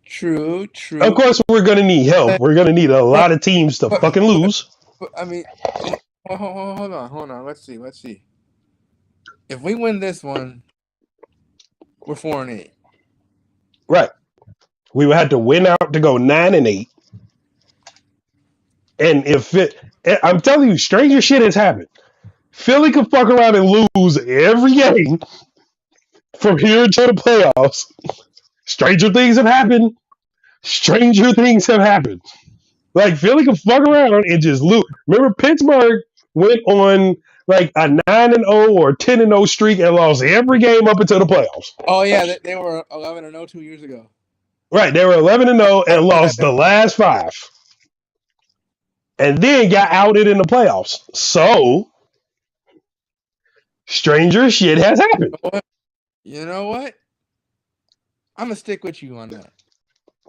True. Of course, we're going to need help. We're going to need a lot of teams to fucking lose. But I mean, hold on. Let's see. If we win this one, we're 4-8. Right. We would have to win out to go 9-8. And I'm telling you, stranger shit has happened. Philly could fuck around and lose every game from here to the playoffs. Stranger things have happened. Like, Philly could fuck around and just lose. Remember, Pittsburgh went on like a 9-0 or 10-0 streak and lost every game up until the playoffs. Oh yeah, they were 11-0 2 years ago. Right, they were 11-0 and lost the last 5, and then got outed in the playoffs. So, stranger shit has happened. You know what? I'm gonna stick with you on that.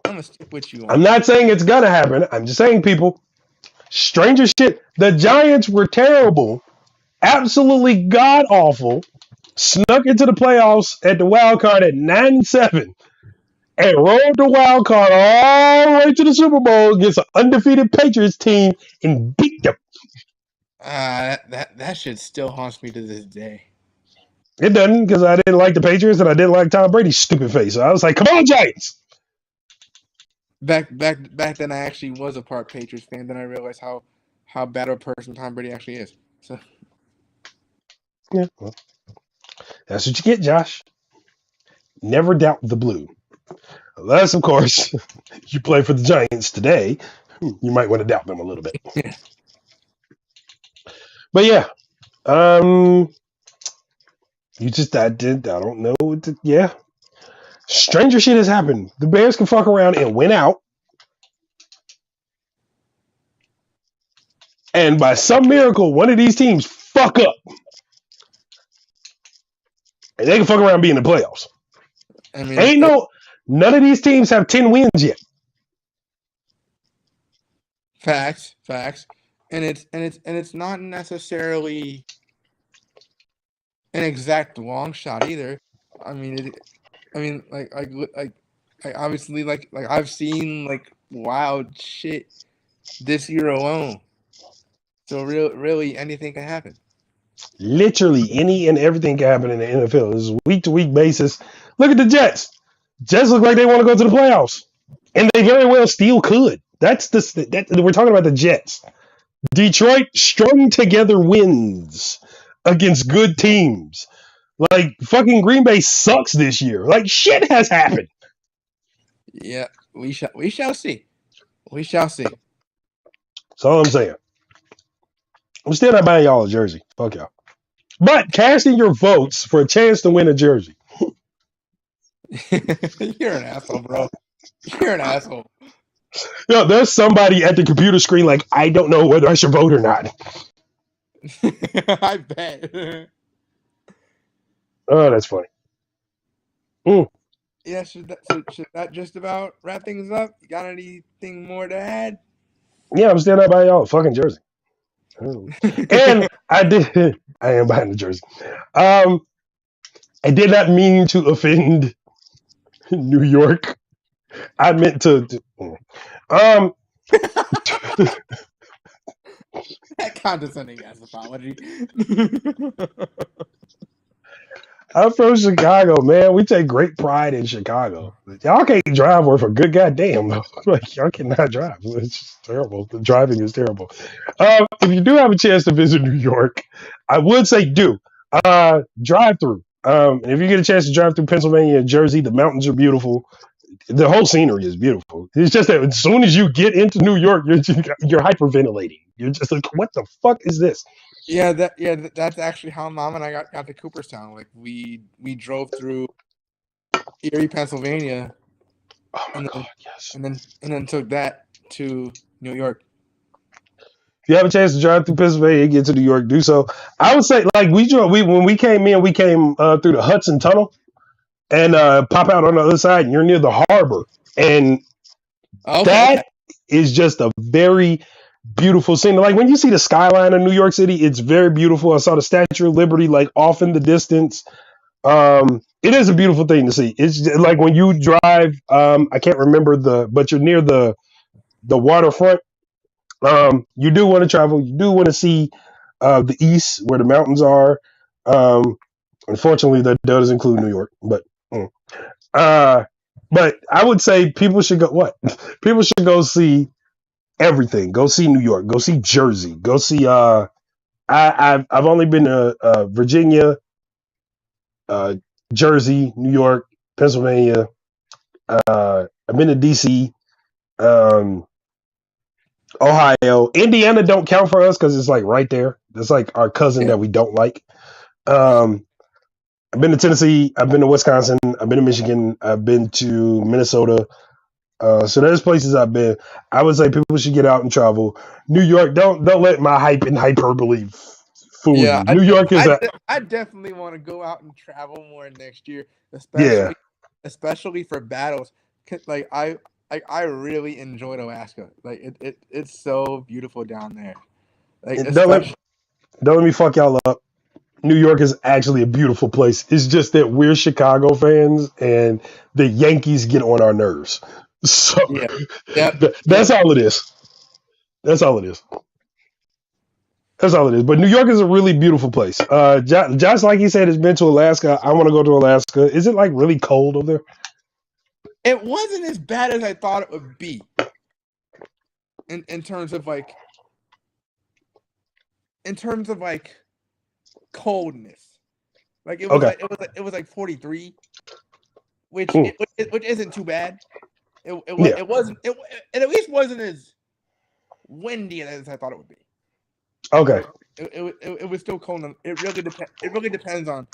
I'm not saying it's gonna happen. I'm just saying, people, stranger shit. The Giants were terrible, absolutely god awful. Snuck into the playoffs at the wild card at 9-7, and rolled the wild card all the way to the Super Bowl against an undefeated Patriots team and beat them. That shit still haunts me to this day. It doesn't, because I didn't like the Patriots and I didn't like Tom Brady's stupid face. So I was like, "Come on, Giants!" Back then, I actually was a part Patriots fan. Then I realized how bad of a person Tom Brady actually is. So yeah, well, that's what you get, Josh. Never doubt the blue. Unless, of course, you play for the Giants today, you might want to doubt them a little bit. Yeah. But yeah, I don't know. Yeah. Stranger shit has happened. The Bears can fuck around and win out. And by some miracle, one of these teams fuck up. And they can fuck around and be in the playoffs. I mean, none of these teams have 10 wins yet. Facts. And it's not necessarily an exact long shot either. I mean, like obviously, like I've seen like wild shit this year alone. So really, anything can happen. Literally, any and everything can happen in the NFL. It's a week-to-week basis. Look at the Jets. Jets look like they want to go to the playoffs, and they very well still could. We're talking about the Jets. Detroit strung together wins against good teams. Like, fucking Green Bay sucks this year. Like, shit has happened. Yeah, we shall see. We shall see. That's all I'm saying. I'm still not buying y'all a jersey. Fuck y'all. But casting your votes for a chance to win a jersey. You're an asshole, bro. You're an asshole. Yo, there's somebody at the computer screen like, I don't know whether I should vote or not. I bet. Oh, that's funny. Yeah, should that just about wrap things up? You got anything more to add? Yeah, I'm still not buying y'all a fucking jersey. And I am buying the jersey. I did not mean to offend New York. I meant to That condescending ass apology. I'm from Chicago, man. We take great pride in Chicago. Y'all can't drive worth a good goddamn. Like y'all cannot drive. It's just terrible. The driving is terrible. If you do have a chance to visit New York, I would say do. Drive through. And if you get a chance to drive through Pennsylvania and Jersey, the mountains are beautiful. The whole scenery is beautiful. It's just that as soon as you get into New York, you're hyperventilating. You're just like, what the fuck is this? That's actually how Mom and I got to Cooperstown. Like we drove through Erie, Pennsylvania, Oh my and god, yes. then took that to New York. If you have a chance to drive through Pennsylvania and get to New York, do so. I would say, like when we came in, we came through the Hudson Tunnel and pop out on the other side, and you're near the harbor, and that is just a very beautiful scene. Like when you see the skyline of New York City, it's very beautiful. I saw the Statue of Liberty like off in the distance. It is a beautiful thing to see. It's just, like when you drive. I can't remember but you're near the waterfront. You do want to travel. You do want to see the east where the mountains are. Unfortunately, that does include New York, but but I would say people should go. What people should go see everything. Go see New York. Go see Jersey. Go see. I've only been to Virginia, Jersey, New York, Pennsylvania. I've been to DC. Ohio, Indiana don't count for us because it's like right there. It's like our cousin that we don't like. I've been to Tennessee. I've been to Wisconsin. I've been to Michigan. I've been to Minnesota. So there's places I've been. I would say people should get out and travel. New York, don't let my hype and hyperbole fool you. New York is I definitely want to go out and travel more next year, yeah. especially for battles. Like I really enjoyed Alaska. Like it's so beautiful down there. Like don't let me fuck y'all up. New York is actually a beautiful place. It's just that we're Chicago fans and the Yankees get on our nerves. So that's all it is. That's all it is. That's all it is. But New York is a really beautiful place. Josh, like he said, has been to Alaska. I want to go to Alaska. Is it like really cold over there? It wasn't as bad as I thought it would be. In terms of like coldness. Like it was like 43, which isn't too bad. It wasn't. It at least wasn't as windy as I thought it would be. Okay. It was still cold. It really depends on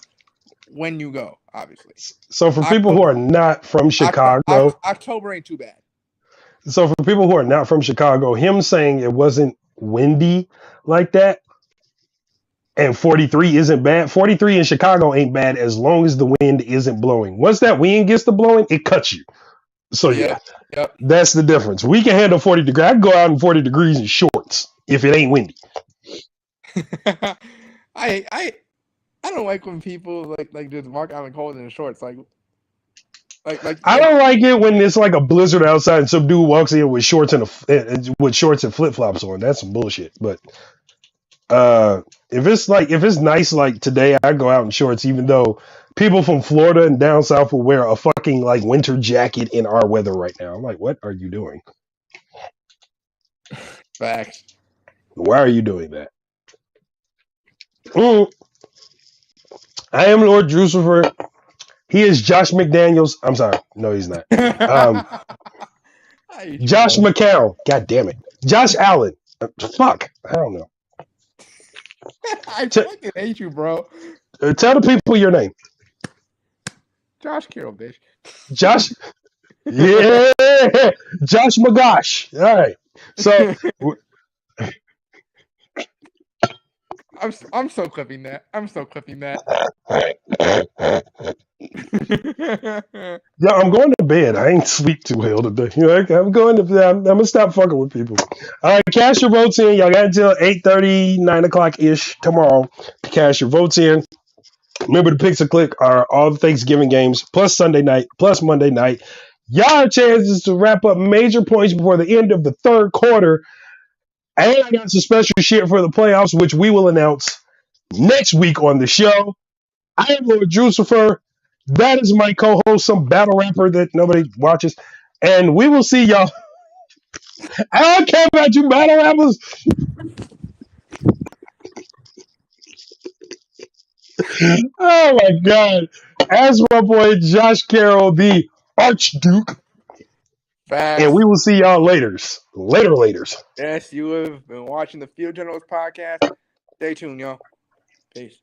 when you go, obviously. So for people who are not from Chicago, October ain't too bad. So for people who are not from Chicago, him saying it wasn't windy like that, and 43 isn't bad. 43 in Chicago ain't bad as long as the wind isn't blowing. Once that wind gets to blowing, it cuts you. So that's the difference. We can handle 40 degrees. I can go out in 40 degrees in shorts if it ain't windy. I don't like when people like just walk out in cold in shorts. Like I don't like it when it's like a blizzard outside and some dude walks in with shorts and flip flops on. That's some bullshit. But if it's nice like today, I go out in shorts. Even though people from Florida and down south will wear a fucking like winter jacket in our weather right now. I'm like, what are you doing? Facts. Why are you doing that? I am Lord Drucifer. He is Josh McDaniels. I'm sorry. No, he's not. I hate you, Josh bro. McCown. God damn it. Josh Allen. Fuck. I don't know. I T- fucking hate you, bro. tell the people your name. Josh Carroll, bitch. Josh. Yeah. Josh McGosh. All right. So I'm so clipping that. I'm so clipping that. yeah, I'm going to bed. I ain't sleep too well today. You know, I'm going to bed. I'm gonna stop fucking with people. All right, cash your votes in. Y'all got until 8:30, 9 o'clock ish tomorrow to cash your votes in. Remember, the picks a click are all the Thanksgiving games plus Sunday night plus Monday night. Y'all have chances to wrap up major points before the end of the third quarter. And I got some special shit for the playoffs, which we will announce next week on the show. I am Lord Drucifer. That is my co-host, some battle rapper that nobody watches. And we will see y'all. I don't care about you battle rappers. Oh my God. As my boy Josh Carroll, the Archduke. And Facts. we will see y'all laters. Laters. Yes, you have been watching the Field Generals podcast. Stay tuned, y'all. Peace.